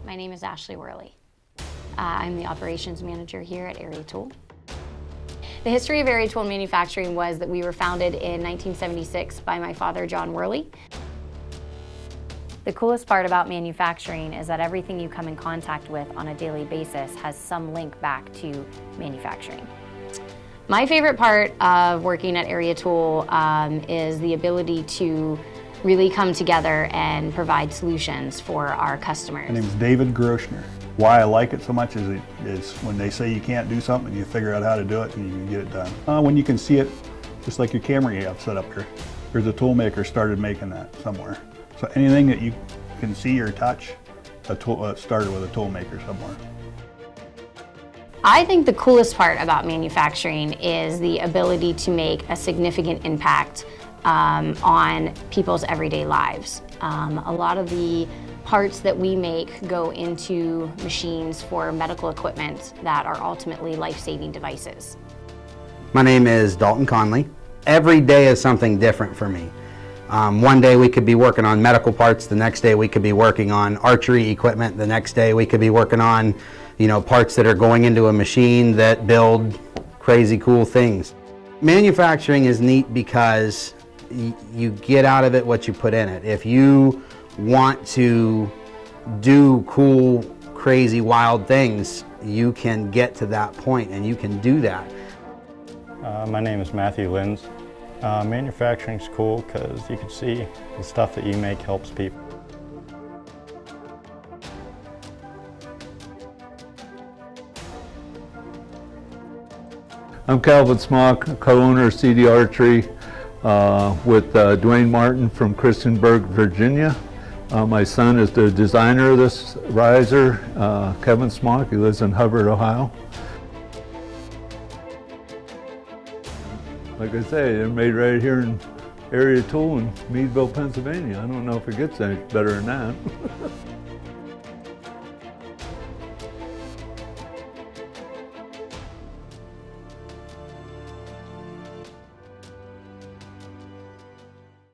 My name is Ashley Worley. I'm the operations manager here at Erie Tool. The history of Erie Tool Manufacturing was that we were founded in 1976 by my father, John Worley. The coolest part about manufacturing is that everything you come in contact with on a daily basis has some link back to manufacturing. My favorite part of working at Erie Tool is the ability to really come together and provide solutions for our customers. My name is David Groschner. Why I like it so much is when they say you can't do something, you figure out how to do it and you can get it done. When you can see it, just like your camera you have set up here. There's a tool maker started making that somewhere. So anything that you can see or touch, started with a tool maker somewhere. I think the coolest part about manufacturing is the ability to make a significant impact on people's everyday lives. A lot of the parts that we make go into machines for medical equipment that are ultimately life-saving devices. My name is Dalton Conley. Every day is something different for me. One day we could be working on medical parts, the next day we could be working on archery equipment, the next day we could be working on, parts that are going into a machine that build crazy cool things. Manufacturing is neat because you get out of it what you put in it. If you want to do cool, crazy, wild things, you can get to that point and you can do that. My name is Matthew Linz. Manufacturing's cool because you can see the stuff that you make helps people. I'm Calvin Smock, co-owner of CD Archery with Dwayne Martin from Christiansburg, Virginia. My son is the designer of this riser, Kevin Smock. He lives in Hubbard, Ohio. Like I say, they're made right here in Erie Tool in Meadville, Pennsylvania. I don't know if it gets any better than that.